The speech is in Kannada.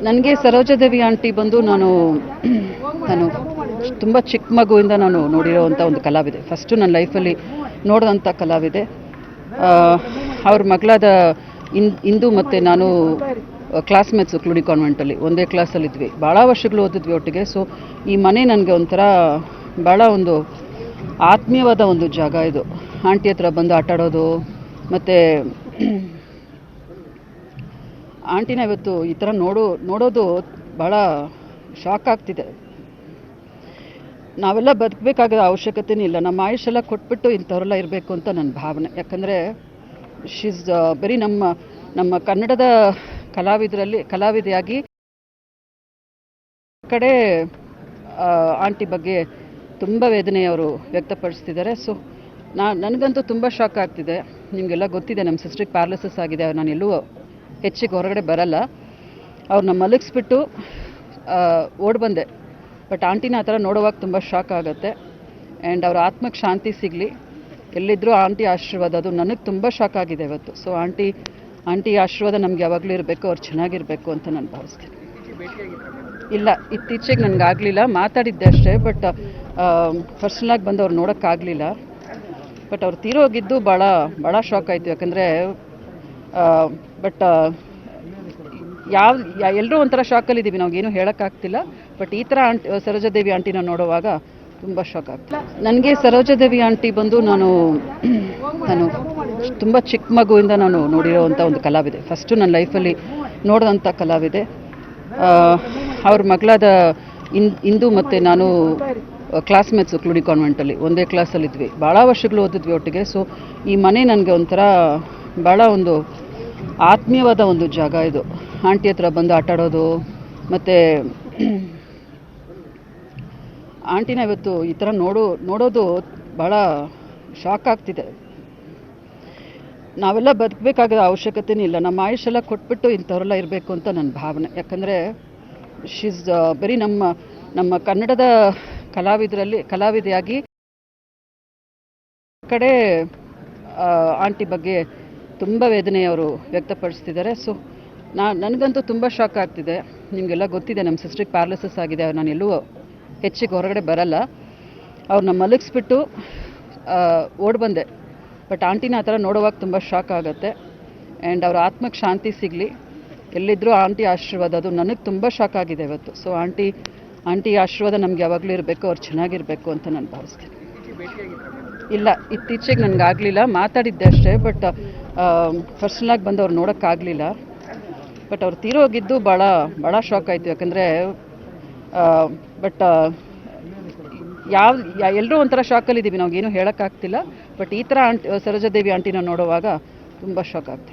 ನನಗೆ ಸರೋಜಾದೇವಿ ಆಂಟಿ ಬಂದು ನಾನು ನಾನು ತುಂಬ ಚಿಕ್ಕ ಮಗುವಿಂದ ನಾನು ನೋಡಿರೋವಂಥ ಒಂದು ಕಲಾವಿದೆ. ಫಸ್ಟು ನನ್ನ ಲೈಫಲ್ಲಿ ನೋಡಿದಂಥ ಕಲಾವಿದೆ. ಅವ್ರ ಮಗಳಾದ ಇಂದು ಮತ್ತು ನಾನು ಕ್ಲಾಸ್ಮೇಟ್ಸು ಕ್ಲೂಡಿ ಕಾನ್ವೆಂಟಲ್ಲಿ ಒಂದೇ ಕ್ಲಾಸಲ್ಲಿದ್ವಿ. ಭಾಳ ವರ್ಷಗಳು ಓದಿದ್ವಿ ಒಟ್ಟಿಗೆ. ಸೊ ಈ ಮನೆ ನನಗೆ ಒಂಥರ ಭಾಳ ಒಂದು ಆತ್ಮೀಯವಾದ ಒಂದು ಜಾಗ ಇದು. ಆಂಟಿ ಹತ್ರ ಬಂದು ಆಟಾಡೋದು ಮತ್ತು ಆಂಟಿನ ಇವತ್ತು ಈ ಥರ ನೋಡೋದು ಭಾಳ ಶಾಕ್ ಆಗ್ತಿದೆ. ನಾವೆಲ್ಲ ಬದುಕಬೇಕಾದ ಅವಶ್ಯಕತೆನೇ ಇಲ್ಲ. ನಮ್ಮ ಆಯುಷೆಲ್ಲ ಕೊಟ್ಬಿಟ್ಟು ಇಂಥವರೆಲ್ಲ ಇರಬೇಕು ಅಂತ ನನ್ನ ಭಾವನೆ. ಯಾಕಂದರೆ ಶೀಸ್ ಬರೀ ನಮ್ಮ ಕನ್ನಡದ ಕಲಾವಿದೆಯಾಗಿ ಕಡೆ ಆಂಟಿ ಬಗ್ಗೆ ತುಂಬ ವೇದನೆ ಅವರು ವ್ಯಕ್ತಪಡಿಸ್ತಿದ್ದಾರೆ. ಸೊ ನನಗಂತೂ ತುಂಬ ಶಾಕ್ ಆಗ್ತಿದೆ. ನಿಮಗೆಲ್ಲ ಗೊತ್ತಿದೆ, ನಮ್ಮ ಸಿಸ್ಟ್ರಿಗೆ ಪ್ಯಾರಲಿಸಿಸ್ ಆಗಿದೆ. ನಾನು ಎಲ್ಲೂ ಹೆಚ್ಚಿಗೆ ಹೊರಗಡೆ ಬರಲ್ಲ. ಅವ್ರನ್ನ ಮಲಗಿಸ್ಬಿಟ್ಟು ಓಡಿ ಬಂದೆ. ಬಟ್ ಆಂಟಿನ ಆ ಥರ ನೋಡುವಾಗ ತುಂಬ ಶಾಕ್ ಆಗುತ್ತೆ. ಆ್ಯಂಡ್ ಅವ್ರ ಆತ್ಮಕ್ಕೆ ಶಾಂತಿ ಸಿಗಲಿ. ಎಲ್ಲಿದ್ದರೂ ಆಂಟಿ ಆಶೀರ್ವಾದ ಅದು ನನಗೆ ತುಂಬ ಶಾಕ್ ಆಗಿದೆ ಇವತ್ತು. ಸೊ ಆಂಟಿ ಆಶೀರ್ವಾದ ನಮ್ಗೆ ಯಾವಾಗಲೂ ಇರಬೇಕು, ಅವ್ರು ಚೆನ್ನಾಗಿರಬೇಕು ಅಂತ ನಾನು ಭಾವಿಸ್ತೀನಿ. ಇಲ್ಲ, ಇತ್ತೀಚೆಗೆ ನನಗಾಗಲಿಲ್ಲ, ಮಾತಾಡಿದ್ದೆ ಅಷ್ಟೇ. ಬಟ್ ಪರ್ಸ್ನಲಾಗಿ ಬಂದು ಅವ್ರು ನೋಡೋಕ್ಕಾಗಲಿಲ್ಲ. ಬಟ್ ಅವ್ರು ತೀರೋಗಿದ್ದು ಭಾಳ ಶಾಕ್ ಆಯಿತು. ಯಾಕಂದರೆ ಬಟ್ ಎಲ್ಲರೂ ಒಂಥರ ಶಾಕಲ್ಲಿದ್ದೀವಿ, ನಾವೇನು ಹೇಳೋಕ್ಕಾಗ್ತಿಲ್ಲ. ಬಟ್ ಈ ಥರ ಸರೋಜಾದೇವಿ ಆಂಟಿನ ನೋಡುವಾಗ ತುಂಬ ಶಾಕ್ ಆಗ್ತಿಲ್ಲ. ನನಗೆ ಸರೋಜಾದೇವಿ ಆಂಟಿ ಬಂದು ನಾನು ತುಂಬ ಚಿಕ್ಕ ಮಗುವಿಂದ ನಾನು ನೋಡಿರೋವಂಥ ಒಂದು ಕಲಾವಿದೆ. ಫಸ್ಟು ನನ್ನ ಲೈಫಲ್ಲಿ ನೋಡಿದಂಥ ಕಲಾವಿದೆ. ಅವ್ರ ಮಗಳಾದ ಇಂದು ಮತ್ತು ನಾನು ಕ್ಲಾಸ್ಮೇಟ್ಸು ಕ್ಲೂಡಿ ಕಾನ್ವೆಂಟಲ್ಲಿ ಒಂದೇ ಕ್ಲಾಸಲ್ಲಿದ್ವಿ. ಭಾಳ ವರ್ಷಗಳು ಓದಿದ್ವಿ ಒಟ್ಟಿಗೆ. ಸೊ ಈ ಮನೆ ನನಗೆ ಒಂಥರ ಭಾಳ ಒಂದು ಆತ್ಮೀಯವಾದ ಒಂದು ಜಾಗ ಇದು. ಆಂಟಿ ಹತ್ರ ಬಂದು ಆಟಾಡೋದು ಮತ್ತು ಆಂಟಿನ ಇವತ್ತು ಈ ಥರ ನೋಡೋದು ಭಾಳ ಶಾಕ್ ಆಗ್ತಿದೆ. ನಾವೆಲ್ಲ ಬದುಕಬೇಕಾದ ಅವಶ್ಯಕತೆನೇ ಇಲ್ಲ. ನಮ್ಮ ಆಯುಷೆಲ್ಲ ಕೊಟ್ಬಿಟ್ಟು ಇಂಥವರೆಲ್ಲ ಇರಬೇಕು ಅಂತ ನನ್ನ ಭಾವನೆ. ಯಾಕಂದರೆ ಶೀಸ್ ಬರೀ ನಮ್ಮ ಕನ್ನಡದ ಕಲಾವಿದೆಯಾಗಿ ಕಡೆ ಆಂಟಿ ಬಗ್ಗೆ ತುಂಬ ವೇದನೆ ಅವರು ವ್ಯಕ್ತಪಡಿಸ್ತಿದ್ದಾರೆ. ಸೊ ನನಗಂತೂ ತುಂಬ ಶಾಕ್ ಆಗ್ತಿದೆ. ನಿಮಗೆಲ್ಲ ಗೊತ್ತಿದೆ, ನಮ್ಮ ಸಿಸ್ಟ್ರಿಗೆ ಪ್ಯಾರಲಿಸಿಸ್ ಆಗಿದೆ. ನಾನು ಎಲ್ಲೂ ಹೆಚ್ಚಿಗೆ ಹೊರಗಡೆ ಬರಲ್ಲ. ಅವ್ರನ್ನ ಮಲಗಿಸ್ಬಿಟ್ಟು ಓಡಿ ಬಂದೆ. ಬಟ್ ಆಂಟಿನ ಆ ಥರ ನೋಡುವಾಗ ತುಂಬ ಶಾಕ್ ಆಗುತ್ತೆ. ಆ್ಯಂಡ್ ಅವ್ರ ಆತ್ಮಕ್ಕೆ ಶಾಂತಿ ಸಿಗಲಿ. ಎಲ್ಲಿದ್ದರೂ ಆಂಟಿ ಆಶೀರ್ವಾದ ಅದು ನನಗೆ ತುಂಬ ಶಾಕ್ ಆಗಿದೆ ಇವತ್ತು. ಸೊ ಆಂಟಿ ಆಶೀರ್ವಾದ ನಮ್ಗೆ ಯಾವಾಗಲೂ ಇರಬೇಕು, ಅವ್ರು ಚೆನ್ನಾಗಿರಬೇಕು ಅಂತ ನಾನು ಭಾವಿಸ್ತೀನಿ. ಇಲ್ಲ, ಇತ್ತೀಚೆಗೆ ನನಗಾಗಲಿಲ್ಲ, ಮಾತಾಡಿದ್ದೆ ಅಷ್ಟೇ. ಬಟ್ ಪರ್ಸ್ನಲಾಗಿ ಬಂದು ಅವ್ರು ನೋಡೋಕ್ಕಾಗಲಿಲ್ಲ. ಬಟ್ ಅವ್ರು ತೀರೋಗಿದ್ದು ಭಾಳ ಶಾಕ್ ಆಯಿತು. ಯಾಕಂದರೆ ಬಟ್ ಎಲ್ಲರೂ ಒಂಥರ ಶಾಕಲ್ಲಿದ್ದೀವಿ, ನಾವೇನು ಹೇಳೋಕ್ಕಾಗ್ತಿಲ್ಲ. ಬಟ್ ಈ ಥರ ಸರೋಜಾದೇವಿ ಆಂಟಿನ ನೋಡುವಾಗ ತುಂಬ ಶಾಕ್ ಆಗ್ತಿದೆ.